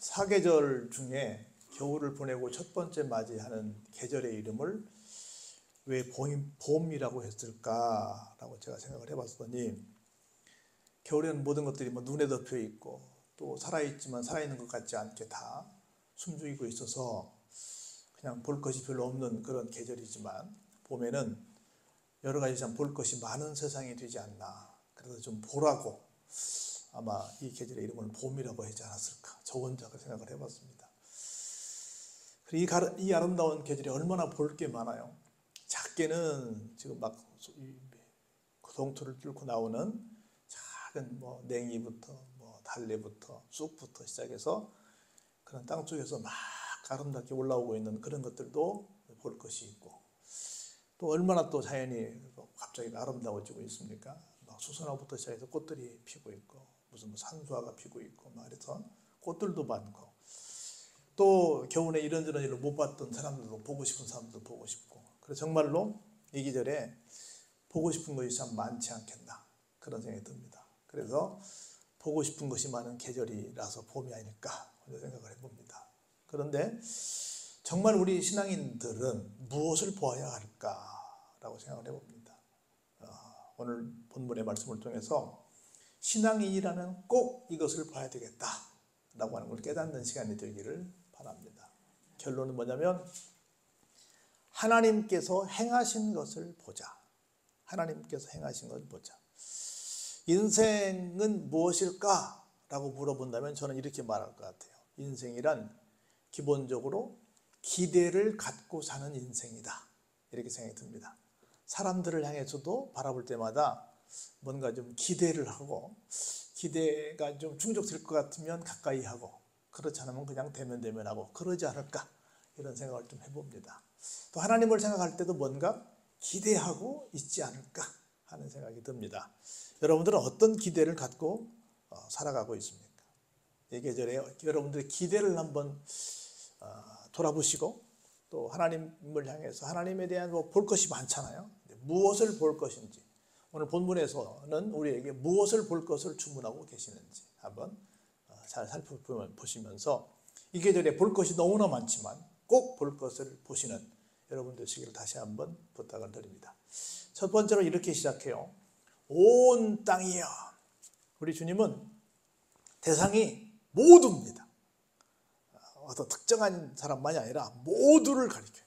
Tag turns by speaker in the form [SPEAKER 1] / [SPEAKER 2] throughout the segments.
[SPEAKER 1] 사계절 중에 겨울을 보내고 첫 번째 맞이하는 계절의 이름을 왜 봄이라고 했을까라고 제가 생각을 해봤더니, 겨울에는 모든 것들이 눈에 덮여 있고 또 살아있지만 살아있는 것 같지 않게 다 숨죽이고 있어서 그냥 볼 것이 별로 없는 그런 계절이지만, 봄에는 여러 가지 참 볼 것이 많은 세상이 되지 않나. 그래서 좀 보라고 아마 이 계절의 이름을 봄이라고 하지 않았을까, 저 혼자 그 생각을 해봤습니다. 그리고 이 아름다운 계절이 얼마나 볼 게 많아요. 작게는 지금 막 동토를 뚫고 나오는 작은 냉이부터 달래부터 쑥부터 시작해서 그런 땅 속에서 막 아름답게 올라오고 있는 그런 것들도 볼 것이 있고, 또 얼마나 또 자연이 갑자기 아름다워지고 있습니까? 막 수선화부터 시작해서 꽃들이 피고 있고, 무슨 산수화가 피고 있고, 그래서 꽃들도 많고, 또 겨울에 이런저런 일로 못 봤던 사람들도 보고 싶은 사람들도 보고 싶고, 그래서 정말로 이 계절에 보고 싶은 것이 참 많지 않겠나, 그런 생각이 듭니다. 그래서 보고 싶은 것이 많은 계절이라서 봄이 아닐까 생각을 해봅니다. 그런데 정말 우리 신앙인들은 무엇을 보아야 할까라고 생각을 해봅니다. 오늘 본문의 말씀을 통해서 신앙인이라면 꼭 이것을 봐야 되겠다라고 하는 걸 깨닫는 시간이 되기를 바랍니다. 결론은 뭐냐면, 하나님께서 행하신 것을 보자. 하나님께서 행하신 것을 보자. 인생은 무엇일까? 라고 물어본다면 저는 이렇게 말할 것 같아요. 인생이란 기본적으로 기대를 갖고 사는 인생이다, 이렇게 생각이 듭니다. 사람들을 향해서도 바라볼 때마다 뭔가 좀 기대를 하고, 기대가 좀 충족될 것 같으면 가까이 하고, 그렇지 않으면 그냥 대면하고 그러지 않을까, 이런 생각을 좀 해봅니다. 또 하나님을 생각할 때도 뭔가 기대하고 있지 않을까 하는 생각이 듭니다. 여러분들은 어떤 기대를 갖고 살아가고 있습니까? 이 계절에 여러분들의 기대를 한번 돌아보시고, 또 하나님을 향해서 하나님에 대한 볼 것이 많잖아요. 무엇을 볼 것인지, 오늘 본문에서는 우리에게 무엇을 볼 것을 주문하고 계시는지 한번 잘 살펴보시면서, 이 계절에 볼 것이 너무나 많지만 꼭 볼 것을 보시는 여러분 되시기를 다시 한번 부탁을 드립니다. 첫 번째로 이렇게 시작해요. 온 땅이여. 우리 주님은 대상이 모두입니다. 어떤 특정한 사람만이 아니라 모두를 가리켜요.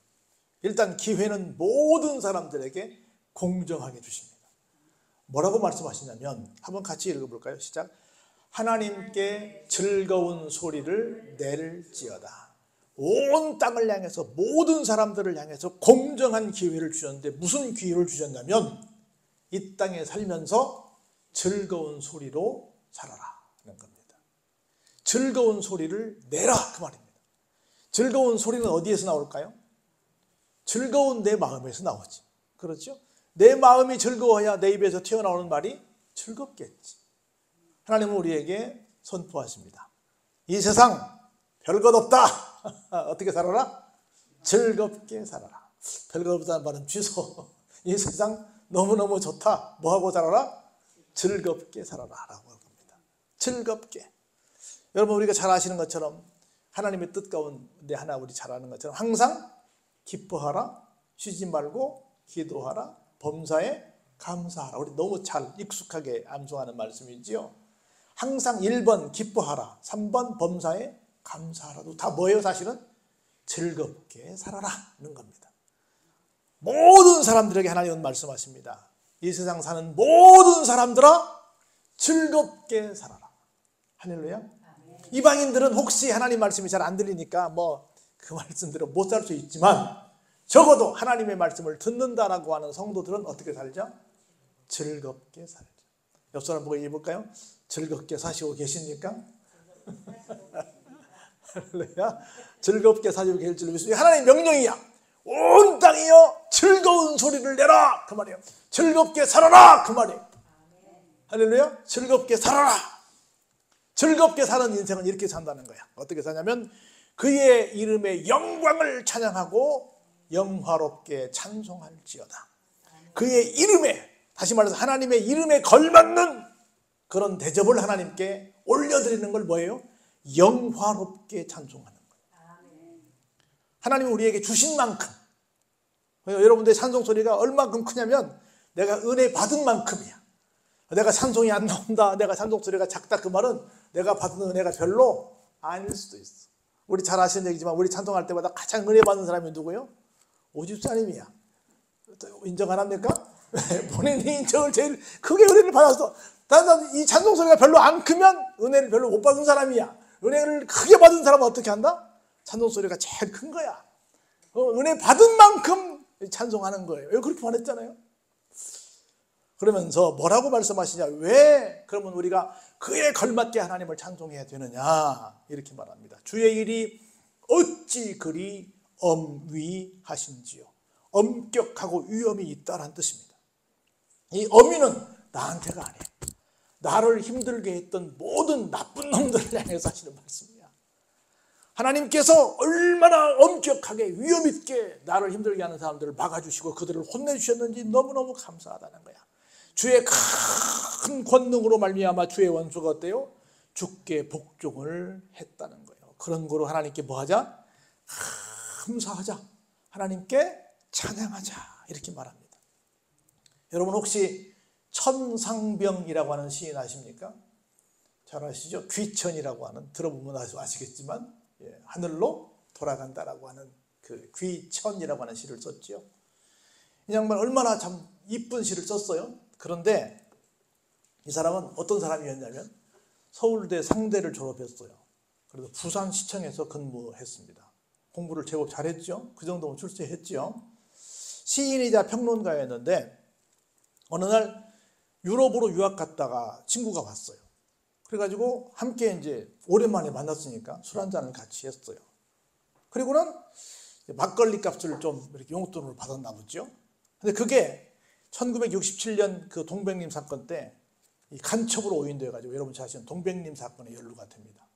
[SPEAKER 1] 일단 기회는 모든 사람들에게 공정하게 주십니다. 뭐라고 말씀하시냐면, 한번 같이 읽어볼까요? 시작. 하나님께 즐거운 소리를 낼지어다. 온 땅을 향해서, 모든 사람들을 향해서 공정한 기회를 주셨는데, 무슨 기회를 주셨냐면 이 땅에 살면서 즐거운 소리로 살아라 하는 겁니다. 즐거운 소리를 내라, 그 말입니다. 즐거운 소리는 어디에서 나올까요? 즐거운 내 마음에서 나오지. 그렇죠? 내 마음이 즐거워야 내 입에서 튀어나오는 말이 즐겁겠지. 하나님은 우리에게 선포하십니다. 이 세상 별것 없다. 어떻게 살아라? 즐겁게 살아라. 별것 없다는 말은 취소. 이 세상 너무너무 좋다. 뭐하고 살아라? 즐겁게 살아라 라고 합니다. 즐겁게. 여러분, 우리가 잘 아시는 것처럼 하나님의 뜻 가운데 하나 우리 잘 아는 것처럼 항상 기뻐하라, 쉬지 말고 기도하라, 범사에 감사하라. 우리 너무 잘 익숙하게 암송하는 말씀이지요. 항상 1번 기뻐하라, 3번 범사에 감사하라도 다 뭐예요? 사실은 즐겁게 살아라는 겁니다. 모든 사람들에게 하나님은 말씀하십니다. 이 세상 사는 모든 사람들아 즐겁게 살아라. 할렐루야. 이방인들은 혹시 하나님 말씀이 잘 안 들리니까 그 말씀대로 못 살 수 있지만, 적어도 하나님의 말씀을 듣는다라고 하는 성도들은 어떻게 살죠? 즐겁게 살죠. 옆 사람 보고 얘기해 볼까요? 즐겁게 사시고 계십니까? 할렐루야. 즐겁게 사시고 계실 줄 믿습니다. 하나님의 명령이야. 온 땅이여 즐거운 소리를 내라, 그 말이에요. 즐겁게 살아라, 그 말이에요. 할렐루야. 즐겁게 살아라. 즐겁게 사는 인생은 이렇게 산다는 거야. 어떻게 사냐면 그의 이름의 영광을 찬양하고 영화롭게 찬송할지어다. 그의 이름에, 다시 말해서 하나님의 이름에 걸맞는 그런 대접을 하나님께 올려드리는 걸 뭐예요? 영화롭게 찬송하는 거예요. 하나님이 우리에게 주신 만큼. 여러분들의 찬송 소리가 얼마큼 크냐면 내가 은혜 받은 만큼이야. 내가 찬송이 안 나온다, 내가 찬송 소리가 작다, 그 말은 내가 받은 은혜가 별로 아닐 수도 있어. 우리 잘 아시는 얘기지만 우리 찬송할 때마다 가장 은혜 받는 사람이 누구예요? 오집사님이야. 인정 안 합니까? 본인이 인정을 제일 크게 은혜를 받았어. 단 이 찬송 소리가 별로 안 크면 은혜를 별로 못 받은 사람이야. 은혜를 크게 받은 사람은 어떻게 한다? 찬송 소리가 제일 큰 거야. 은혜 받은 만큼 찬송하는 거예요. 왜 그렇게 말했잖아요. 그러면서 뭐라고 말씀하시냐? 왜 그러면 우리가 그에 걸맞게 하나님을 찬송해야 되느냐? 이렇게 말합니다. 주의 일이 어찌 그리 엄위하신지요. 엄격하고 위엄이 있다는 뜻입니다. 이 엄위는 나한테가 아니에요. 나를 힘들게 했던 모든 나쁜 놈들을 향해서 하시는 말씀이야. 하나님께서 얼마나 엄격하게 위엄 있게 나를 힘들게 하는 사람들을 막아주시고 그들을 혼내주셨는지 너무너무 감사하다는 거야. 주의 큰 권능으로 말미암아 주의 원수가 어때요? 주께 복종을 했다는 거예요. 그런 거로 하나님께 뭐 하자? 감사하자. 하나님께 찬양하자. 이렇게 말합니다. 여러분 혹시 천상병이라고 하는 시인 아십니까? 잘 아시죠? 귀천이라고 하는, 들어보면 아시겠지만 하늘로 돌아간다라고 하는 그 귀천이라고 하는 시를 썼죠. 이 양반 얼마나 참 이쁜 시를 썼어요. 그런데 이 사람은 어떤 사람이었냐면 서울대 상대를 졸업했어요. 그래서 부산시청에서 근무했습니다. 공부를 제법 잘했죠. 그 정도면 출세했죠. 시인이자 평론가였는데 어느 날 유럽으로 유학 갔다가 친구가 왔어요. 그래가지고 함께 이제 오랜만에 만났으니까 술 한잔을 같이 했어요. 그리고는 막걸리 값을 좀 이렇게 용돈으로 받았나 보죠. 근데 그게 1967년 그 동백님 사건 때 이 간첩으로 오인돼가지고 여러분 잘 아시는 동백님 사건에 연루가 됩니다.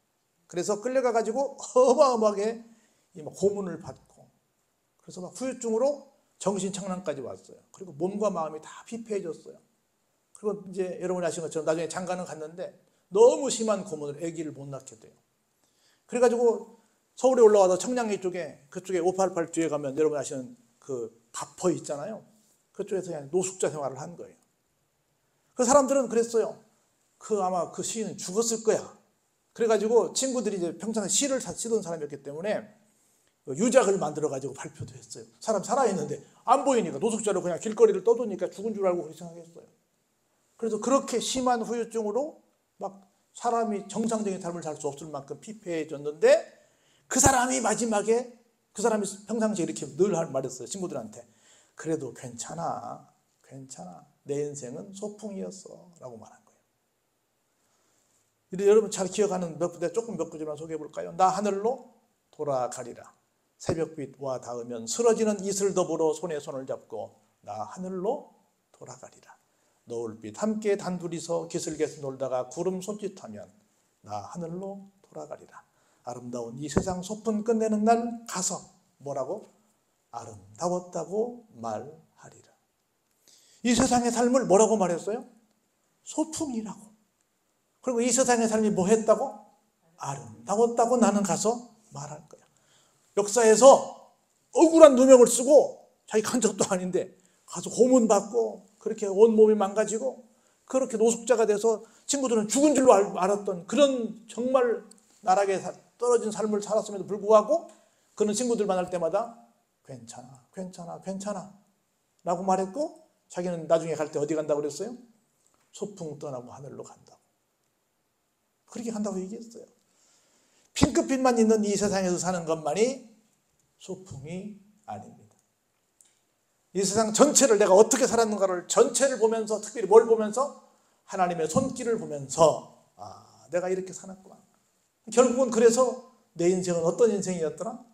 [SPEAKER 1] 그래서 끌려가가지고 어마어마하게 고문을 받고 그래서 막 후유증으로 정신착란까지 왔어요. 그리고 몸과 마음이 다 피폐해졌어요. 그리고 이제 여러분이 아시는 것처럼 나중에 장가는 갔는데 너무 심한 고문을 아기를 못 낳게 돼요. 그래가지고 서울에 올라와서 청량리 쪽에 그쪽에 588 뒤에 가면 여러분 아시는 그 가퍼 있잖아요. 그쪽에서 그냥 노숙자 생활을 한 거예요. 그 사람들은 그랬어요. 아마 그 시인은 죽었을 거야. 그래가지고 친구들이 이제 평생 시를 쓰던 사람이었기 때문에 유작을 만들어가지고 발표도 했어요. 사람 살아있는데 안 보이니까 노숙자로 그냥 길거리를 떠도니까 죽은 줄 알고 그렇게 생각했어요. 그래서 그렇게 심한 후유증으로 막 사람이 정상적인 삶을 살 수 없을 만큼 피폐해졌는데 그 사람이 마지막에 그 사람이 평상시에 이렇게 늘 말했어요. 친구들한테. 그래도 괜찮아. 내 인생은 소풍이었어. 라고 말한 거예요. 여러분 잘 기억하는 조금 몇 구절만 소개해 볼까요? 나 하늘로 돌아가리라. 새벽빛과 닿으면 쓰러지는 이슬 더불어 손에 손을 잡고 나 하늘로 돌아가리라. 노을빛 함께 단둘이서 기슬기슬 놀다가 구름 손짓하면 나 하늘로 돌아가리라. 아름다운 이 세상 소풍 끝내는 날 가서 뭐라고? 아름다웠다고 말하리라. 이 세상의 삶을 뭐라고 말했어요? 소풍이라고. 그리고 이 세상의 삶이 뭐 했다고? 아름다웠다고 나는 가서 말할 거야. 역사에서 억울한 누명을 쓰고 자기 간 적도 아닌데 가서 고문받고 그렇게 온몸이 망가지고 그렇게 노숙자가 돼서 친구들은 죽은 줄로 알았던 그런 정말 나락에 떨어진 삶을 살았음에도 불구하고 그런 친구들 만날 때마다 괜찮아 라고 말했고 자기는 나중에 갈 때 어디 간다고 그랬어요? 소풍 떠나고 하늘로 간다고. 그렇게 간다고 얘기했어요. 핑크빛만 있는 이 세상에서 사는 것만이 소풍이 아닙니다. 이 세상 전체를 내가 어떻게 살았는가를 전체를 보면서 특별히 뭘 보면서? 하나님의 손길을 보면서 내가 이렇게 살았구나. 결국은 그래서 내 인생은 어떤 인생이었더라?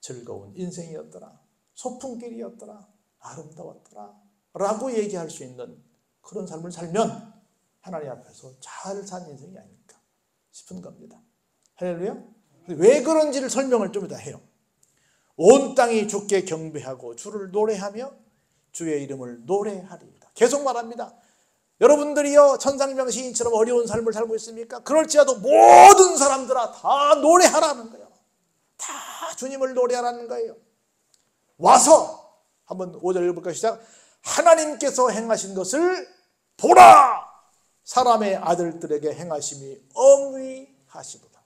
[SPEAKER 1] 즐거운 인생이었더라. 소풍길이었더라. 아름다웠더라. 라고 얘기할 수 있는 그런 삶을 살면 하나님 앞에서 잘 산 인생이 아닐까 싶은 겁니다. 할렐루야. 왜 그런지를 설명을 좀 이따 해요. 온 땅이 주께 경배하고 주를 노래하며 주의 이름을 노래하리이다. 계속 말합니다. 여러분들이요 천상명 시인처럼 어려운 삶을 살고 있습니까? 그럴지라도 모든 사람들아 다 노래하라는 거예요. 다 주님을 노래하라는 거예요. 와서 한번 5절 읽어볼까요? 시작. 하나님께서 행하신 것을 보라. 사람의 아들들에게 행하심이 엄위하시도다.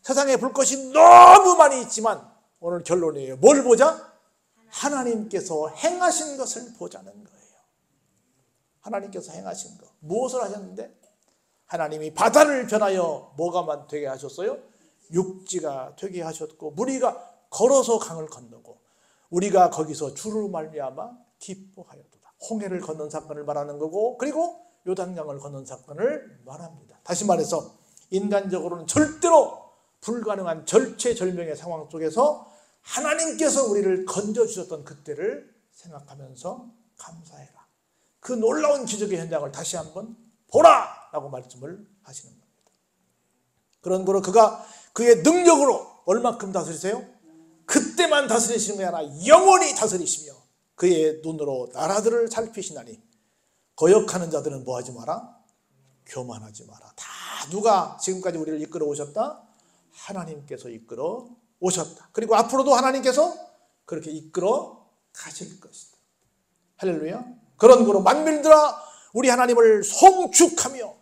[SPEAKER 1] 세상에 볼 것이 너무 많이 있지만 오늘 결론이에요. 뭘 보자? 하나님께서 행하신 것을 보자는 거예요. 하나님께서 행하신 것. 무엇을 하셨는데? 하나님이 바다를 변하여 뭐가만 되게 하셨어요? 육지가 되게 하셨고 무리가 걸어서 강을 건너고 우리가 거기서 주로 말미암아 기뻐하였도다. 홍해를 건넌 사건을 말하는 거고 그리고 요단강을 건넌 사건을 말합니다. 다시 말해서 인간적으로는 절대로 불가능한 절체절명의 상황 속에서 하나님께서 우리를 건져주셨던 그때를 생각하면서 감사해라. 그 놀라운 기적의 현장을 다시 한번 보라! 라고 말씀을 하시는 겁니다. 그런 거로 그가 그의 능력으로 얼마큼 다스리세요? 그때만 다스리시는 게 아니라 영원히 다스리시며 그의 눈으로 나라들을 살피시나니 거역하는 자들은 뭐하지 마라? 교만하지 마라. 다 누가 지금까지 우리를 이끌어 오셨다? 하나님께서 이끌어 오셨다. 그리고 앞으로도 하나님께서 그렇게 이끌어 가실 것이다. 할렐루야. 그런 거로 만민들아 우리 하나님을 송축하며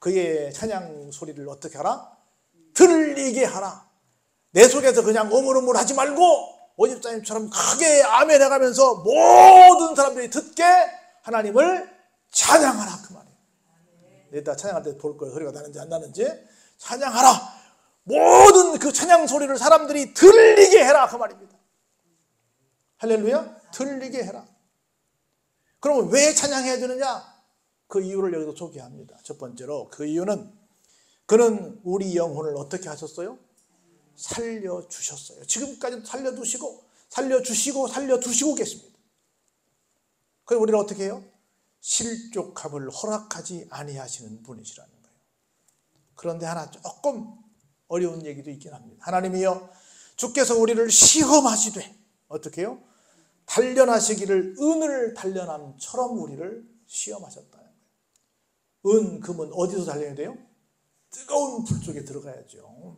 [SPEAKER 1] 그의 찬양 소리를 어떻게 하라? 들리게 하라. 내 속에서 그냥 어물어물하지 말고 오집사님처럼 크게 아멘 해가면서 모든 사람들이 듣게 하나님을 찬양하라 그 말이에요. 내가 찬양할 때 볼 거예요. 소리가 나는지 안 나는지. 찬양하라. 모든 그 찬양 소리를 사람들이 들리게 해라 그 말입니다. 할렐루야. 들리게 해라. 그러면 왜 찬양해야 되느냐? 그 이유를 여기서 소개합니다. 첫 번째로 그 이유는 그는 우리 영혼을 어떻게 하셨어요? 살려주셨어요. 지금까지 살려주시고 계십니다. 그럼 우리는 어떻게 해요? 실족함을 허락하지 아니하시는 분이시라는 거예요. 그런데 하나 조금 어려운 얘기도 있긴 합니다. 하나님이여 주께서 우리를 시험하시되 어떻게 해요? 단련하시기를 은을 단련함처럼 우리를 시험하셨다는 거예요. 은, 금은 어디서 단련이 돼요? 뜨거운 불 속에 들어가야죠.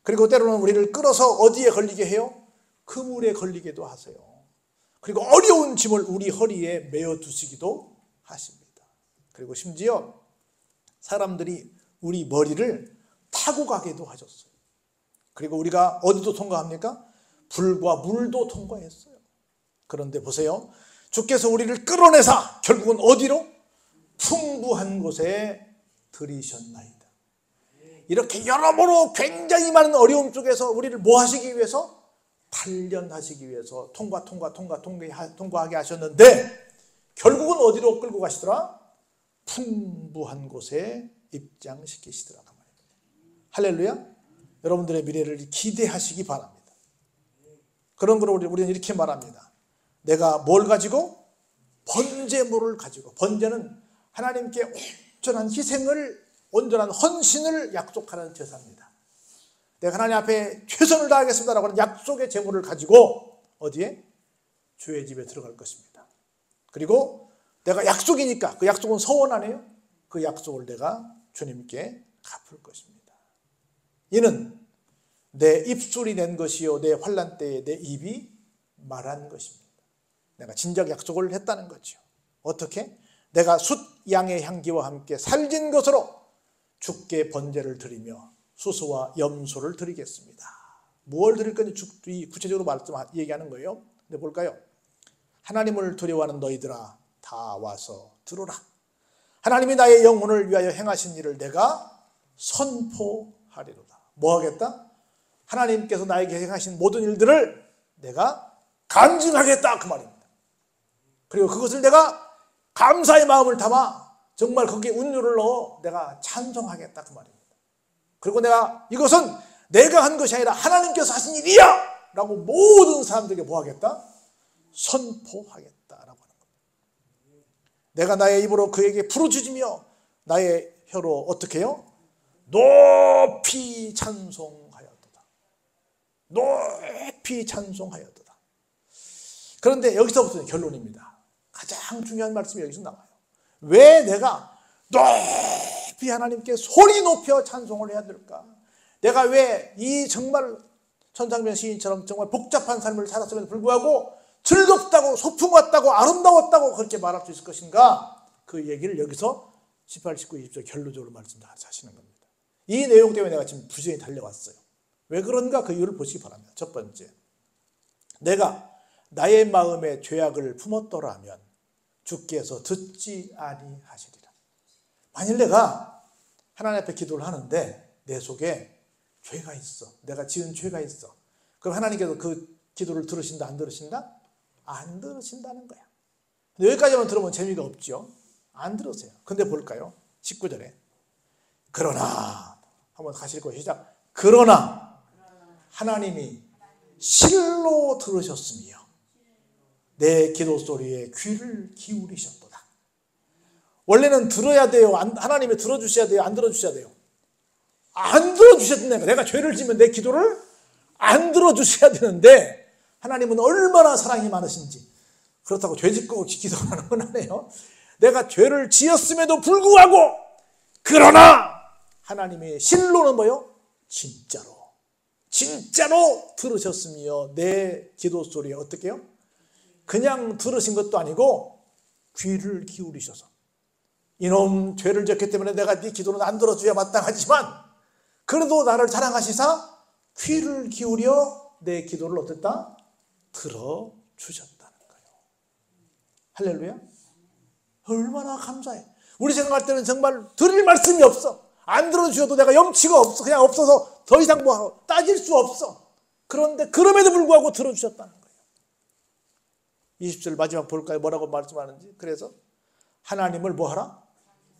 [SPEAKER 1] 그리고 때로는 우리를 끌어서 어디에 걸리게 해요? 그물에 걸리게도 하세요. 그리고 어려운 짐을 우리 허리에 메어 두시기도 하십니다. 그리고 심지어 사람들이 우리 머리를 타고 가게도 하셨어요. 그리고 우리가 어디도 통과합니까? 불과 물도 통과했어요. 그런데 보세요. 주께서 우리를 끌어내사 결국은 어디로? 풍부한 곳에 들이셨나이다. 이렇게 여러모로 굉장히 많은 어려움 속에서 우리를 뭐 하시기 위해서? 단련하시기 위해서 통과하게 하셨는데 결국은 어디로 끌고 가시더라? 풍부한 곳에 입장시키시더라. 할렐루야. 여러분들의 미래를 기대하시기 바랍니다. 그런 거로 우리는 이렇게 말합니다. 내가 뭘 가지고? 번제물을 가지고. 번제는 하나님께 온전한 희생을, 온전한 헌신을 약속하는 제사입니다. 내가 하나님 앞에 최선을 다하겠습니다라고 하는 약속의 제물을 가지고 어디에? 주의 집에 들어갈 것입니다. 그리고 내가 약속이니까 그 약속은 서원 아니에요? 그 약속을 내가 주님께 갚을 것입니다. 이는 내 입술이 낸 것이요 내 환난 때에 내 입이 말한 것입니다. 내가 진작 약속을 했다는 거죠. 어떻게? 내가 숫 양의 향기와 함께 살진 것으로 주께 번제를 드리며 수수와 염소를 드리겠습니다. 무엇을 드릴 건지 구체적으로 얘기하는 거예요. 근데 볼까요? 하나님을 두려워하는 너희들아 다 와서 들어라. 하나님이 나의 영혼을 위하여 행하신 일을 내가 선포하리로다. 뭐 하겠다? 하나님께서 나에게 행하신 모든 일들을 내가 간증하겠다 그 말입니다. 그리고 그것을 내가 감사의 마음을 담아 정말 거기에 운율을 넣어 내가 찬송하겠다 그 말입니다. 그리고 내가 이것은 내가 한 것이 아니라 하나님께서 하신 일이야 라고 모든 사람들에게 뭐 하겠다? 선포하겠다라고 하는 겁니다. 내가 나의 입으로 그에게 부르짖으며 나의 혀로 어떻게 해요? 높이 찬송하였도다. 높이 찬송하였도다. 그런데 여기서부터 결론입니다. 가장 중요한 말씀이 여기서 나와요. 왜 내가 높이 하나님께 소리 높여 찬송을 해야 될까? 내가 왜 이 정말 천상병 시인처럼 정말 복잡한 삶을 살았음에도 불구하고 즐겁다고 소풍 왔다고 아름다웠다고 그렇게 말할 수 있을 것인가? 그 얘기를 여기서 18, 19, 20절 결론적으로 말씀하시는 겁니다. 이 내용 때문에 내가 지금 부지런히 달려왔어요. 왜 그런가? 그 이유를 보시기 바랍니다. 첫 번째, 내가 나의 마음에 죄악을 품었더라면 주께서 듣지 아니하시리라. 만일 내가 하나님 앞에 기도를 하는데 내 속에 죄가 있어, 내가 지은 죄가 있어, 그럼 하나님께서 그 기도를 들으신다 안 들으신다? 안 들으신다는 거야. 근데 여기까지만 들으면 재미가 없죠. 안 들으세요. 근데 볼까요? 19절에 그러나 한번 같이 읽고 시작. 그러나 하나님이 실로 들으셨으며 내 기도 소리에 귀를 기울이셨도다. 원래는 들어야 돼요? 하나님이 들어주셔야 돼요? 안 들어주셔야 돼요? 안 들어주셨다니까. 내가 죄를 지면 내 기도를 안 들어주셔야 되는데 하나님은 얼마나 사랑이 많으신지. 그렇다고 죄 짓고 기도하는 건 아니에요. 내가 죄를 지었음에도 불구하고 그러나 하나님의 실로는 뭐요? 진짜로 들으셨으며 내 기도 소리에 어떻게 해요? 그냥 들으신 것도 아니고 귀를 기울이셔서, 이놈 죄를 지었기 때문에 내가 네 기도는 안 들어줘야 마땅하지만 그래도 나를 사랑하시사 귀를 기울여 내 기도를 어땠다? 들어주셨다는 거예요. 할렐루야. 얼마나 감사해. 우리 생각할 때는 정말 드릴 말씀이 없어. 안 들어주셔도 내가 염치가 없어. 그냥 없어서 더 이상 뭐 따질 수 없어. 그런데 그럼에도 불구하고 들어주셨다는 거예요. 20절 마지막 볼까요? 뭐라고 말씀하는지. 그래서 하나님을 뭐하라?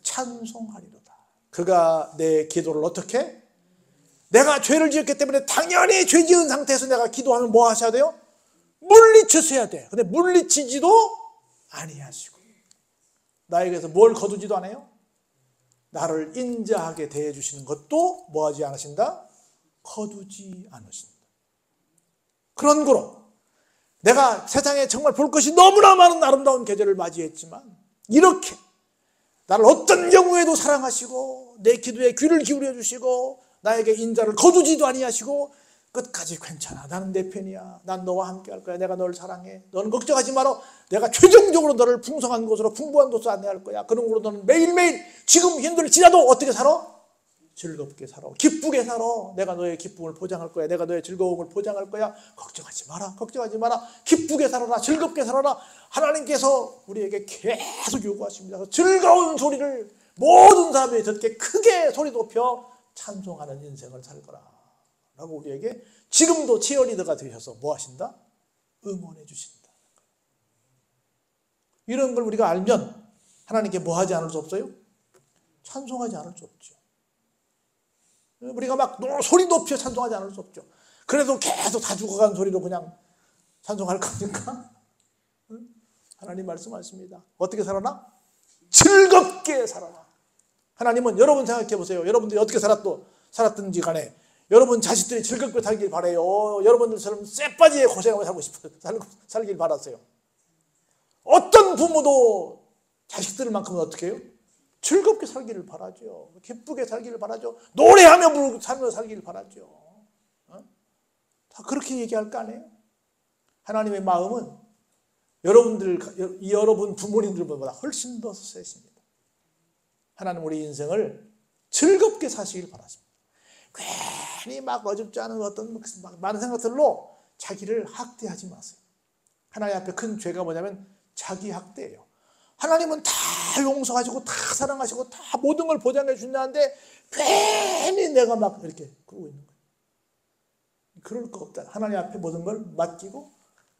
[SPEAKER 1] 찬송하리로다. 그가 내 기도를 어떻게? 내가 죄를 지었기 때문에 당연히 죄 지은 상태에서 내가 기도하면 뭐 하셔야 돼요? 물리치셔야 돼. 근데 물리치지도 아니하시고 나에게서 뭘 거두지도 않아요? 나를 인자하게 대해주시는 것도 뭐하지 않으신다? 거두지 않으신다. 그런 거로 내가 세상에 정말 볼 것이 너무나 많은 아름다운 계절을 맞이했지만 이렇게 나를 어떤 경우에도 사랑하시고 내 기도에 귀를 기울여 주시고 나에게 인자를 거두지도 아니하시고 끝까지 괜찮아, 나는 내 편이야, 난 너와 함께 할 거야, 내가 너를 사랑해, 너는 걱정하지 마라, 내가 최종적으로 너를 풍성한 곳으로 풍부한 곳으로 안내할 거야, 그런 걸로 너는 매일매일 지금 힘들지라도 어떻게 살아? 즐겁게 살아, 기쁘게 살아, 내가 너의 기쁨을 보장할 거야, 내가 너의 즐거움을 보장할 거야, 걱정하지 마라, 기쁘게 살아라, 즐겁게 살아라. 하나님께서 우리에게 계속 요구하십니다. 즐거운 소리를 모든 사람이 듣게 크게 소리 높여 찬송하는 인생을 살거라 라고 우리에게 지금도 치어리더가 되셔서 뭐 하신다? 응원해 주신다. 이런 걸 우리가 알면 하나님께 뭐 하지 않을 수 없어요? 찬송하지 않을 수 없죠. 우리가 막 소리 높여 찬송하지 않을 수 없죠. 그래도 계속 다 죽어간 소리로 그냥 찬송할 겁니까? 하나님 말씀하십니다. 어떻게 살아나? 즐겁게 살아라. 하나님은 여러분 생각해 보세요. 여러분들이 어떻게 살았든지 간에 여러분 자식들이 즐겁게 살길 바라요. 여러분들처럼 쇠바지에 고생하고 살길 바라세요. 어떤 부모도 자식들만큼은 어떻게 해요? 즐겁게 살기를 바라죠. 기쁘게 살기를 바라죠. 노래하며 살기를 바라죠. 다 그렇게 얘기할 거 아니에요? 하나님의 마음은 여러분 부모님들보다 훨씬 더 세십니다. 하나님 우리 인생을 즐겁게 사시길 바라십니다. 괜히 막 어줍지 않은 어떤 많은 생각들로 자기를 학대하지 마세요. 하나님 앞에 큰 죄가 뭐냐면 자기 학대예요. 하나님은 다 용서하시고 다 사랑하시고 다 모든 걸 보장해 준다는데 괜히 내가 막 이렇게 그러고 있는 거예요. 그럴 거 없다. 하나님 앞에 모든 걸 맡기고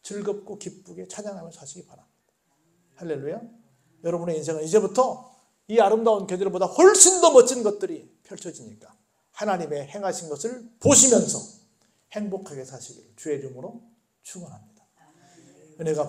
[SPEAKER 1] 즐겁고 기쁘게 찬양하며 사시기 바랍니다. 할렐루야. 여러분의 인생은 이제부터 이 아름다운 계절보다 훨씬 더 멋진 것들이 펼쳐지니까 하나님의 행하신 것을 보시면서 행복하게 사시기를 주의 이름으로 축원합니다. 은혜가